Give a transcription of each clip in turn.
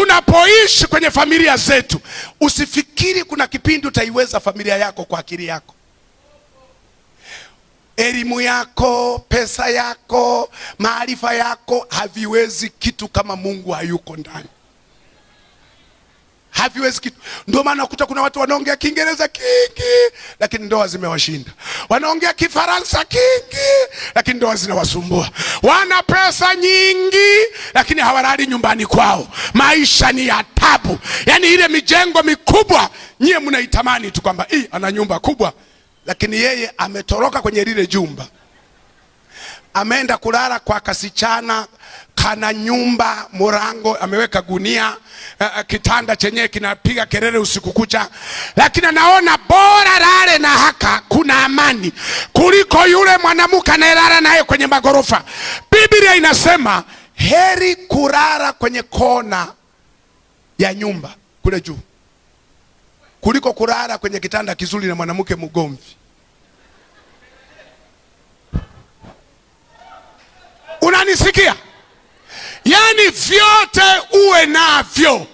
tunapoishi kwenye familia zetu, usifikiri kuna kipindi utaiweza familia yako kwa akili yako. Elimu yako, pesa yako, maarifa yako haviwezi kitu kama Mungu hayuko ndani. Haviwezi kitu. Ndio maana ukuta kuna watu wanaongea Kiingereza kingi lakini ndoa zimewashinda. Wanaongea Kifaransa kingi lakini ndoa zinawasumbua. Wana pesa nyingi lakini hawalali nyumbani kwao. Maisha ni ya taabu. Yaani ile mijengo mikubwa nyie mnaitamani tu kwamba ana nyumba kubwa, lakini yeye ametoroka kwenye lile jumba. Ameenda kulala kwa kasichana kana nyumba murango, ameweka gunia, kitanda chenyewe kinapiga kelele usiku kucha, lakini anaona bora lale na haka kuna amani kuliko yule mwanamke anayelala naye kwenye magorofa. Biblia inasema heri kulala kwenye kona ya nyumba kule juu kuliko kulala kwenye kitanda kizuri na mwanamke mgomvi. Unanisikia? Yani vyote uwe navyo,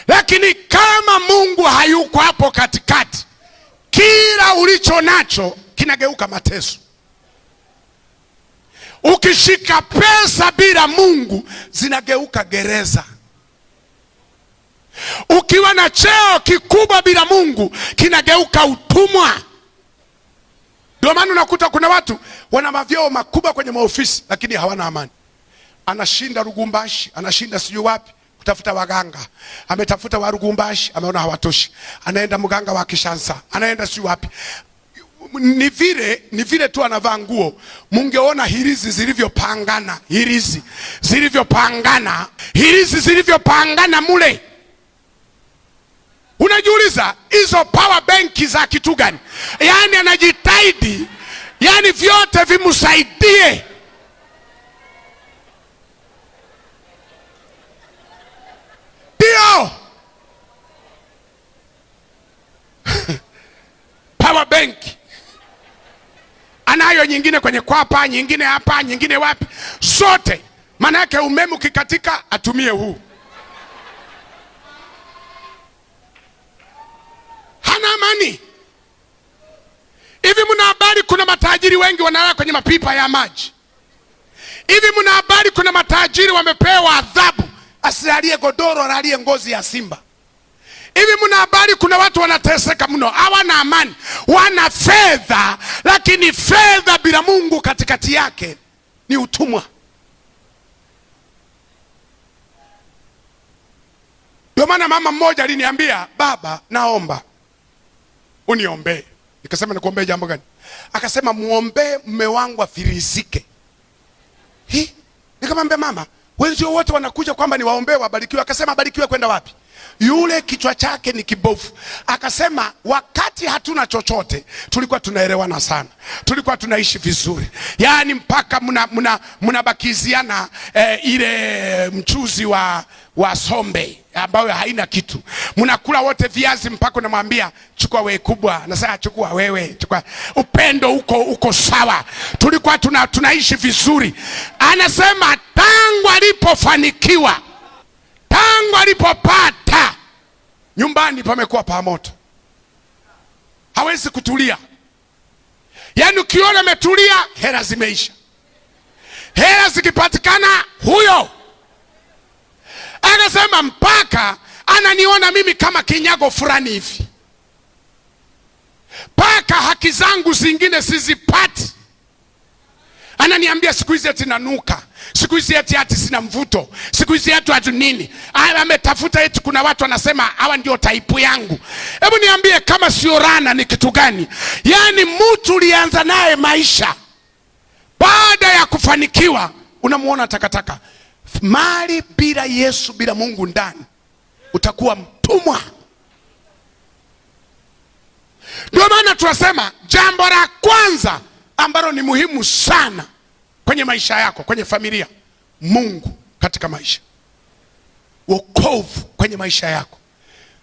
lakini kama Mungu hayuko hapo katikati, kila ulicho nacho kinageuka mateso. Ukishika pesa bila Mungu zinageuka gereza. Ukiwa na cheo kikubwa bila Mungu kinageuka utumwa. Ndio maana unakuta kuna watu wana mavyeo makubwa kwenye maofisi lakini hawana amani. Anashinda Rugumbashi, anashinda sijui wapi kutafuta waganga. Ametafuta wa Rugumbashi, ameona hawatoshi. Anaenda mganga wa Kishansa, anaenda sijui wapi. Ni vile tu anavaa nguo. Mungeona hirizi zilivyopangana mule. Unajiuliza hizo power banki za kitu gani? Yaani anajitahidi, yaani vyote vimsaidie. Ndio power bank anayo, nyingine kwenye kwapa, nyingine hapa, nyingine wapi, zote. Maana yake umeme ukikatika atumie huu. Hana amani. Hivi mna habari kuna matajiri wengi wanalala kwenye mapipa ya maji? Hivi mna habari kuna matajiri wamepewa adhabu asilalie godoro, alalie ngozi ya simba? Hivi mna habari kuna watu wanateseka mno, hawana amani, wana fedha lakini fedha bila Mungu katikati yake ni utumwa. Ndio maana mama mmoja aliniambia, baba naomba uniombee. Nikasema nikuombee jambo gani? Akasema muombee mume wangu afirisike. Nikamwambia mama, wenzio wote wanakuja kwamba niwaombee wabarikiwe. Akasema barikiwe kwenda wapi? Yule kichwa chake ni kibofu. Akasema wakati hatuna chochote tulikuwa tunaelewana sana, tulikuwa tunaishi vizuri, yaani mpaka mnabakiziana ile mchuzi wa sombe ambayo haina kitu. Mnakula wote viazi mpaka unamwambia chukua wewe kubwa, na sasa chukua wewe, chukua. Upendo uko sawa, tulikuwa tunaishi vizuri. Anasema tangu alipofanikiwa, tangu alipopata, nyumbani pamekuwa pa moto. Hawezi kutulia. Yaani ukiona ametulia, hela zimeisha. Hela zikipatikana huyo. Anasema mpaka ananiona mimi kama kinyago fulani hivi, mpaka haki zangu zingine sizipati. Ananiambia siku hizi eti nanuka, siku hizi eti sina mvuto, siku hizi eti nini. Ametafuta eti kuna watu wanasema hawa ndio type yangu. Hebu niambie kama sio rana ni kitu gani? Yaani mtu ulianza naye maisha, baada ya kufanikiwa unamuona takataka. Mali bila Yesu, bila Mungu ndani, utakuwa mtumwa. Ndio maana tunasema jambo la kwanza ambalo ni muhimu sana kwenye maisha yako, kwenye familia, Mungu katika maisha, wokovu kwenye maisha yako.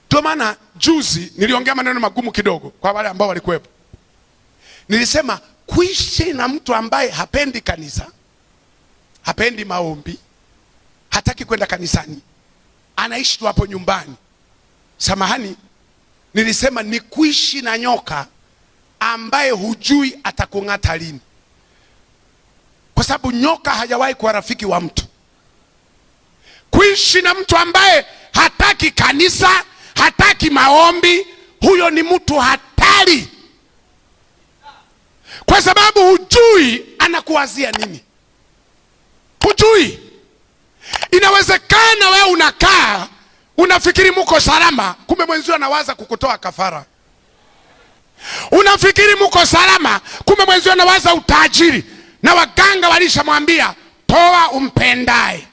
Ndio maana juzi niliongea maneno magumu kidogo kwa wale ambao walikuwepo. Nilisema kuishi na mtu ambaye hapendi kanisa, hapendi maombi, hataki kwenda kanisani, anaishi tu hapo nyumbani. Samahani, nilisema ni kuishi na nyoka ambaye hujui atakung'ata lini, kwa sababu nyoka hajawahi kuwa rafiki wa mtu. Kuishi na mtu ambaye hataki kanisa, hataki maombi, huyo ni mtu hatari, kwa sababu hujui anakuwazia nini. Hujui. Inawezekana wewe unakaa unafikiri muko salama, kumbe mwenzio anawaza kukutoa kafara. Unafikiri muko salama, kumbe mwenzio anawaza utajiri, na waganga walishamwambia toa umpendaye,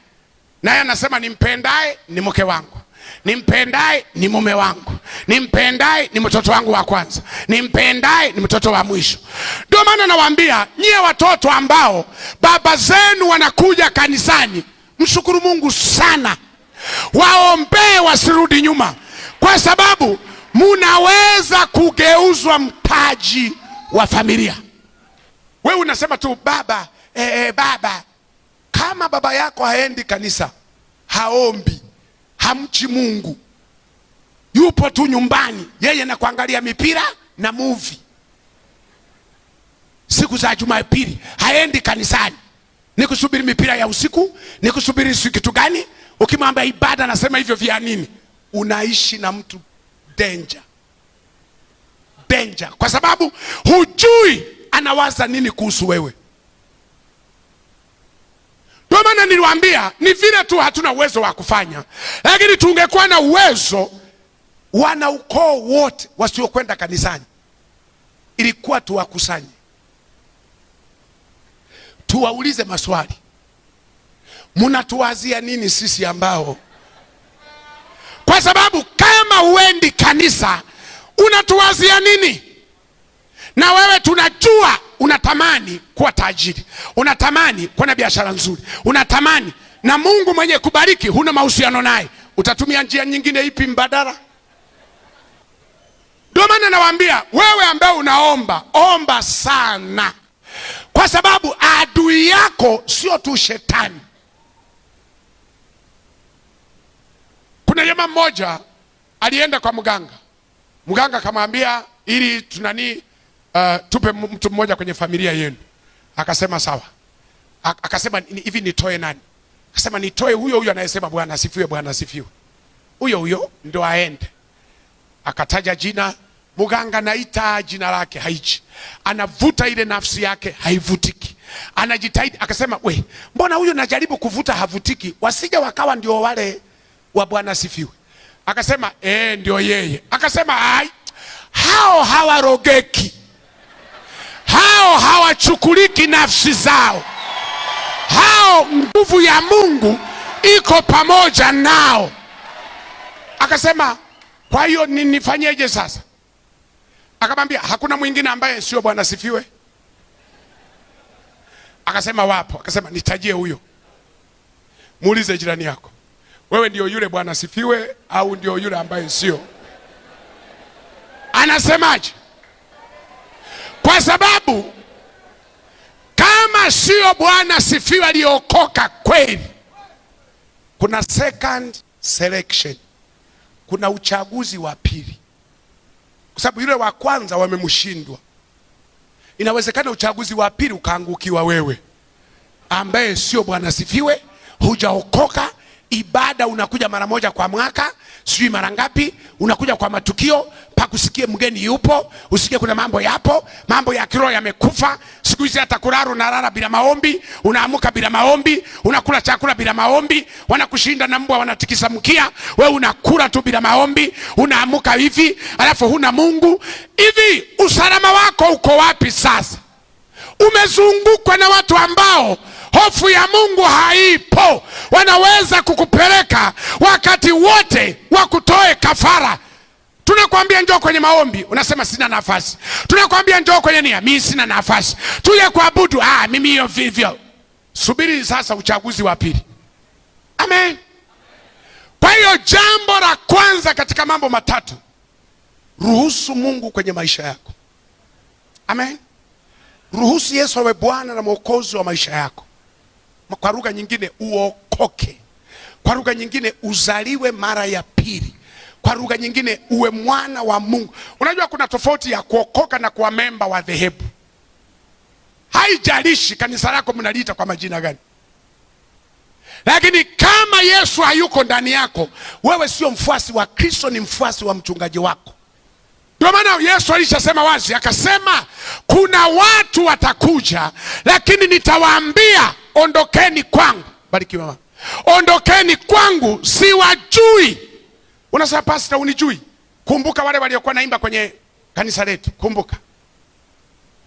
naye anasema nimpendaye ni mke wangu, nimpendaye ni mume wangu, nimpendaye ni mtoto wangu wa kwanza, nimpendaye ni mtoto wa mwisho. Ndio maana nawaambia nyie watoto ambao baba zenu wanakuja kanisani, mshukuru Mungu sana, waombee wasirudi nyuma, kwa sababu munaweza kugeuzwa mtaji wa familia. Wewe unasema tu baba, baba. Kama baba yako haendi kanisa, haombi, hamchi Mungu, yupo tu nyumbani yeye na kuangalia mipira na movie siku za Jumapili, haendi kanisani, ni kusubiri mipira ya usiku, ni kusubiri kitu gani? Ukimwambia ibada anasema hivyo vya nini? Unaishi na mtu danger. Danger, kwa sababu hujui anawaza nini kuhusu wewe. Ndio maana niliwaambia ni vile tu hatuna uwezo wa kufanya, lakini tungekuwa na uwezo, wana ukoo wote wasiokwenda kanisani ilikuwa tuwakusanye, tuwaulize maswali, mnatuwazia nini sisi ambao, kwa sababu kama uendi kanisa unatuwazia nini? Na wewe tunajua unatamani kuwa tajiri, unatamani kuwa na biashara nzuri, unatamani, na Mungu mwenye kubariki huna mahusiano naye, utatumia njia nyingine ipi mbadala? Ndio maana nawaambia wewe ambaye unaomba, omba sana, kwa sababu adui yako sio tu shetani. Kuna jamaa mmoja alienda kwa mganga, mganga akamwambia ili tunani tupe mtu mmoja kwenye familia yenu. Akasema sawa. Akasema hivi, nitoe nani? Akasema nitoe huyo anayesema Bwana asifiwe, Bwana asifiwe, huyo ndo aende. Akataja jina, mganga naita jina lake haiji, anavuta ile nafsi yake haivutiki, anajitahidi. Akasema we, mbona huyo najaribu kuvuta havutiki, wasija wakawa ndio wale wa Bwana asifiwe. Akasema ndio yeye. Akasema hao hawarogeki, hao hawachukuliki nafsi zao, hao nguvu ya Mungu iko pamoja nao. Akasema kwa hiyo nifanyeje sasa? Akamwambia hakuna mwingine ambaye sio Bwana asifiwe. Akasema wapo. Akasema nitajie huyo. Muulize jirani yako, wewe ndio yule Bwana asifiwe au ndio yule ambaye sio? Anasemaje? Kwa sababu kama sio Bwana asifiwe aliokoka kweli, kuna second selection, kuna uchaguzi wa pili, kwa sababu yule wa kwanza wamemshindwa. Inawezekana uchaguzi wa pili ukaangukiwa wewe ambaye sio Bwana asifiwe, hujaokoka. Ibada unakuja mara moja kwa mwaka, sijui mara ngapi, unakuja kwa matukio pakusikie mgeni yupo, usikie kuna mambo yapo, mambo ya kiroho yamekufa. Siku hizi hata kulala unalala bila maombi, unaamuka bila maombi, unakula chakula bila maombi, wanakushinda na mbwa wanatikisa mkia, wewe unakula tu bila maombi, unaamuka hivi, alafu huna Mungu. Hivi usalama wako uko wapi sasa? Umezungukwa na watu ambao hofu ya Mungu haipo, wanaweza kukupeleka wakati wote wakutoe kafara. Tunakwambia njoo kwenye maombi, unasema sina nafasi. Tunakwambia njoo kwenye nia, mimi sina nafasi. Tuje kuabudu, mimi hiyo vivyo. Subiri sasa uchaguzi wa pili. Amen. Kwa hiyo jambo la kwanza katika mambo matatu, ruhusu Mungu kwenye maisha yako. Amen. Ruhusu Yesu awe Bwana na Mwokozi wa maisha yako. Kwa lugha nyingine, uokoke. Kwa lugha nyingine, uzaliwe mara ya pili. Kwa lugha nyingine, uwe mwana wa Mungu. Unajua kuna tofauti ya kuokoka na kuwa memba wa dhehebu. Haijalishi kanisa lako mnaliita kwa majina gani, lakini kama Yesu hayuko ndani yako, wewe sio mfuasi wa Kristo, ni mfuasi wa mchungaji wako. Ndio maana Yesu alishasema wazi, akasema kuna watu watakuja, lakini nitawaambia ondokeni kwangu. Barikiwa mama. Ondokeni kwangu, siwajui. Unasema pastor, unijui? Kumbuka wale waliokuwa naimba kwenye kanisa letu, kumbuka.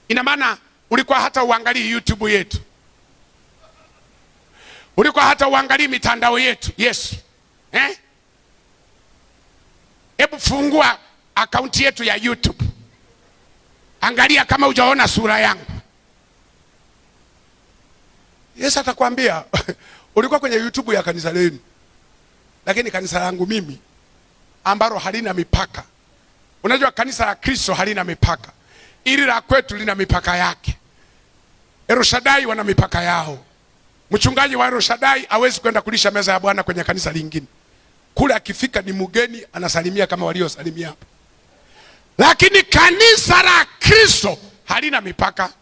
Ina maana ulikuwa hata uangalie YouTube yetu, ulikuwa hata uangalie mitandao yetu. Yesu, hebu fungua akaunti yetu ya YouTube, angalia kama hujaona sura yangu. Yesu atakwambia ulikuwa kwenye YouTube ya kanisa lenu, lakini kanisa langu mimi ambalo halina mipaka. Unajua kanisa la Kristo halina mipaka, ili la kwetu lina mipaka yake. Eroshadai wana mipaka yao. Mchungaji wa Eroshadai hawezi kwenda kulisha meza ya Bwana kwenye kanisa lingine. Kule akifika ni mgeni, anasalimia kama waliosalimia hapa. Lakini kanisa la Kristo halina mipaka.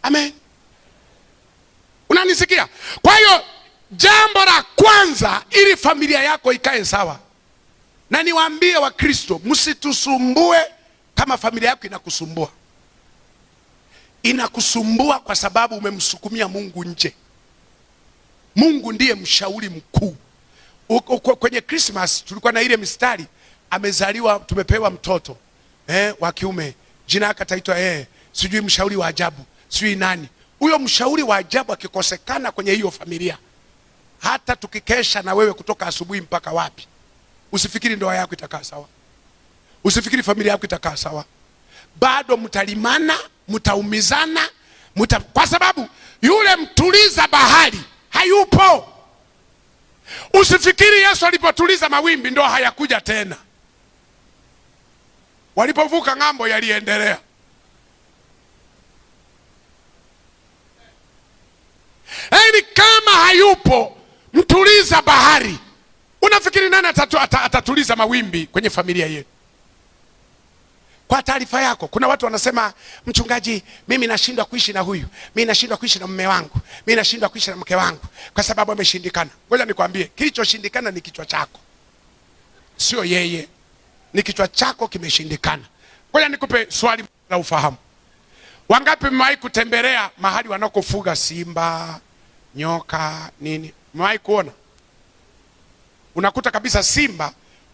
Amen. Unanisikia? Kwa hiyo jambo la kwanza, ili familia yako ikae sawa, na niwaambie wa Kristo, msitusumbue kama familia yako inakusumbua. Inakusumbua kwa sababu umemsukumia Mungu nje. Mungu ndiye mshauri mkuu. Kwenye Christmas tulikuwa na ile mistari, amezaliwa, tumepewa mtoto wa kiume, jina lake ataitwa sijui mshauri wa ajabu, sijui nani. Huyo mshauri wa ajabu akikosekana kwenye hiyo familia, hata tukikesha na wewe kutoka asubuhi mpaka wapi, usifikiri ndoa yako itakaa sawa, usifikiri familia yako itakaa sawa. Bado mtalimana, mtaumizana, kwa sababu yule mtuliza bahari hayupo. Usifikiri Yesu alipotuliza mawimbi ndoa hayakuja tena. Walipovuka ng'ambo yaliendelea. Yaani kama hayupo mtuliza bahari, unafikiri nani atatuliza mawimbi kwenye familia yetu? Kwa taarifa yako, kuna watu wanasema, mchungaji, mimi nashindwa kuishi na huyu, mimi nashindwa kuishi na mume wangu, mimi nashindwa kuishi na mke wangu kwa sababu ameshindikana. Ngoja nikwambie, kilichoshindikana ni kichwa chako, sio yeye. Ni kichwa chako kimeshindikana. Ngoja nikupe swali la ufahamu. Wangapi mmewahi kutembelea mahali wanakofuga simba, nyoka, nini? Mmewahi kuona? Unakuta kabisa simba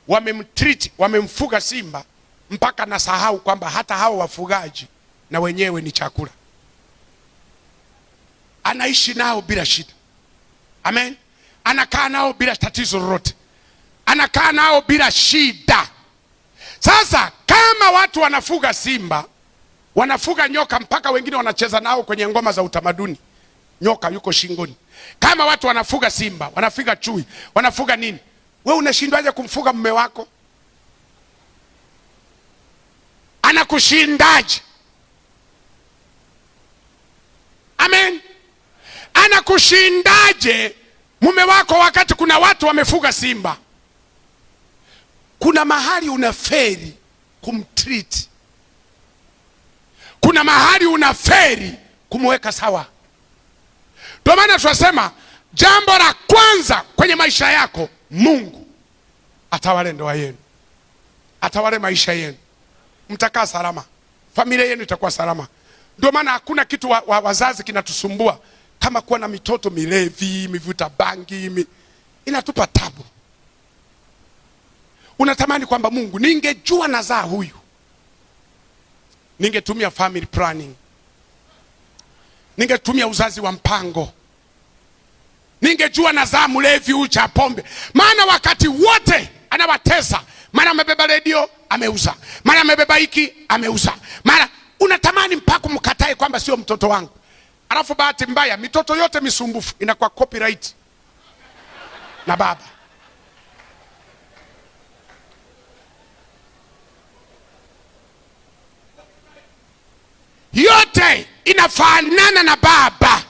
wamemtreat, wamemfuga simba mpaka nasahau kwamba hata hao wafugaji na wenyewe ni chakula. Anaishi nao bila shida. Amen. Anakaa nao bila tatizo lolote, anakaa nao bila shida. Sasa kama watu wanafuga simba, wanafuga nyoka, mpaka wengine wanacheza nao kwenye ngoma za utamaduni, nyoka yuko shingoni. Kama watu wanafuga simba, wanafuga chui, wanafuga nini, wewe unashindwaje kumfuga mume wako? Anakushindaje? Amen. Anakushindaje mume wako wakati kuna watu wamefuga simba? Kuna mahali unaferi kumtreat, kuna mahali unaferi kumweka sawa. Ndio maana tunasema jambo la kwanza kwenye maisha yako, Mungu atawale ndoa yenu, atawale maisha yenu, mtakaa salama, familia yenu itakuwa salama. Ndio maana hakuna kitu wazazi kinatusumbua kama kuwa na mitoto milevi, mivuta bangi, inatupa tabu. Unatamani kwamba Mungu, ningejua nazaa huyu, ningetumia family planning, ningetumia uzazi wa mpango, ningejua nazaa mlevi ucha pombe. Maana wakati wote anawatesa, mara amebeba redio ameuza, mara amebeba hiki ameuza, mara unatamani mpaka mkatae kwamba sio mtoto wangu. Alafu bahati mbaya mitoto yote misumbufu inakuwa copyright na baba. Yote inafanana na baba.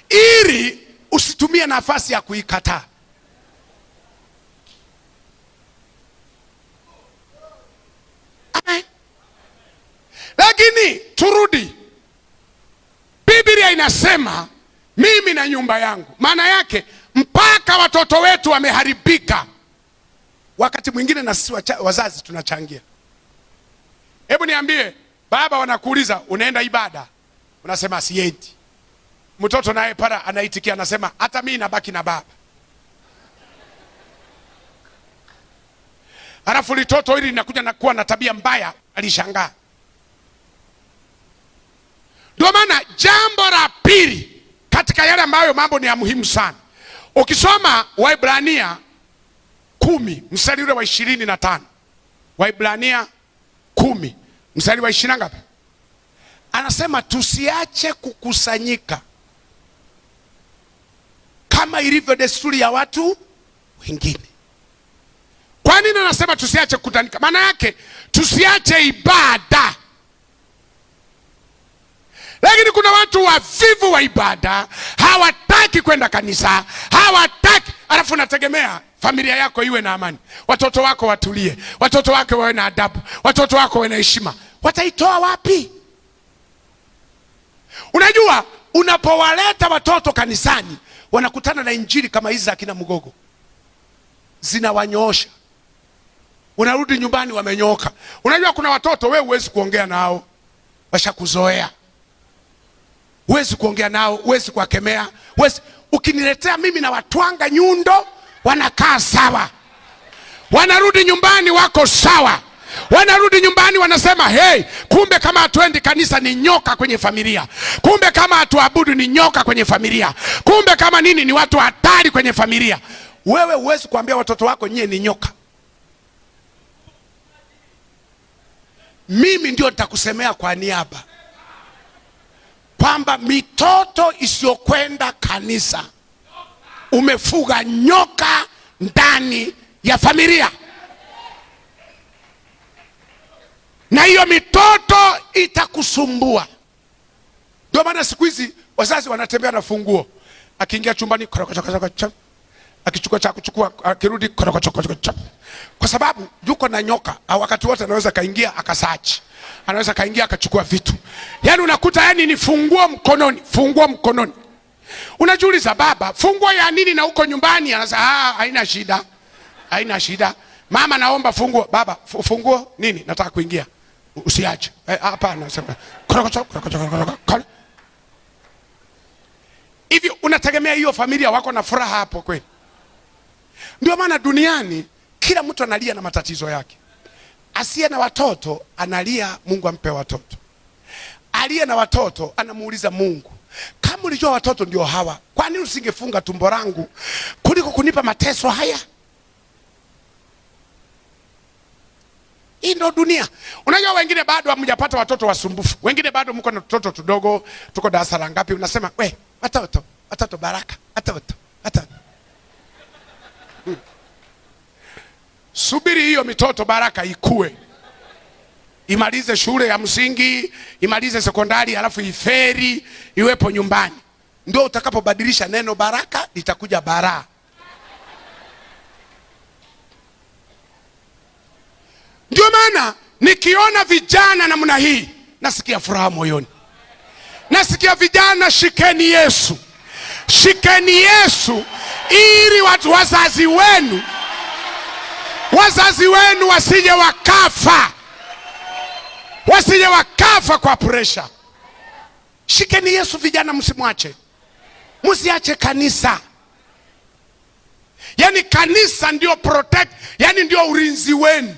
ili usitumie nafasi ya kuikataa. Amen. Lakini turudi, Biblia inasema mimi na nyumba yangu. Maana yake mpaka watoto wetu wameharibika. Wakati mwingine na sisi wazazi tunachangia. Hebu niambie, baba wanakuuliza unaenda ibada, unasema siendi. Mtoto naye para anaitikia, anasema hata mimi nabaki na baba. Halafu litoto hili linakuja na kuwa na tabia mbaya, alishangaa. Ndio maana jambo la pili katika yale ambayo mambo ni ya muhimu sana, ukisoma Waebrania 10 mstari ule wa 25, Waebrania 10 mstari wa 20 ngapi? Anasema tusiache kukusanyika kama ilivyo desturi ya watu wengine. Kwa nini anasema tusiache kukutanika? Maana yake tusiache ibada. Lakini kuna watu wavivu wa ibada, hawataki kwenda kanisa, hawataki. Alafu nategemea familia yako iwe na amani, watoto wako watulie, watoto wako wawe na adabu, watoto wako wawe na heshima. Wataitoa wapi? Unajua, unapowaleta watoto kanisani, wanakutana na injili kama hizi za kina Mgogo, zinawanyoosha. Unarudi nyumbani wamenyooka. Unajua kuna watoto wewe huwezi kuongea nao, washakuzoea. Huwezi kuongea nao, huwezi kuwakemea, huwezi. Ukiniletea mimi na watwanga nyundo, wanakaa sawa. Wanarudi nyumbani wako sawa. Wanarudi nyumbani wanasema, hey, kumbe kama hatuendi kanisa ni nyoka kwenye familia. Kumbe kama hatuabudu ni nyoka kwenye familia. Kumbe kama nini ni watu hatari kwenye familia. Wewe huwezi kuambia watoto wako nyie ni nyoka. Mimi ndio nitakusemea kwa niaba kwamba mitoto isiyokwenda kanisa, umefuga nyoka ndani ya familia. Na hiyo mitoto itakusumbua. Ndio maana siku hizi wazazi wanatembea na funguo. Akiingia chumbani akichukua cha kuchukua, akirudi kwa sababu yuko na nyoka. Wakati wote anaweza kaingia akasachi, anaweza kaingia akachukua vitu. Yaani unakuta yani ni funguo mkononi, funguo mkononi. Unajiuliza, baba, funguo ya nini na uko nyumbani? Anasema haina shida, haina shida. Mama, naomba funguo. Baba, funguo nini? Nataka kuingia. Usiache. Hapana, sema. Hivi unategemea hiyo familia wako na furaha hapo kweli? Ndio maana duniani kila mtu analia na matatizo yake. Asiye na watoto analia Mungu ampe watoto. Aliye na watoto anamuuliza Mungu, kama ulijua watoto ndio hawa, kwa nini usingefunga tumbo langu kuliko kunipa mateso haya? Hii ndio dunia. Unajua wengine bado hamjapata watoto wasumbufu. Wengine bado mko na watoto tudogo, tuko darasa la ngapi? Unasema, we, watoto baraka, watoto. Subiri hiyo mitoto baraka ikue. Imalize shule ya msingi, imalize sekondari, alafu iferi, iwepo nyumbani. Ndio utakapobadilisha neno baraka, litakuja baraa. Ndio maana nikiona vijana namna hii, nasikia furaha moyoni. Nasikia vijana, shikeni Yesu. Shikeni Yesu ili wazazi wenu wasije wakafa. Wasije wakafa kwa pressure. Shikeni Yesu vijana, msimwache. Msiache kanisa. Yaani kanisa ndio protect, yaani ndio ulinzi wenu.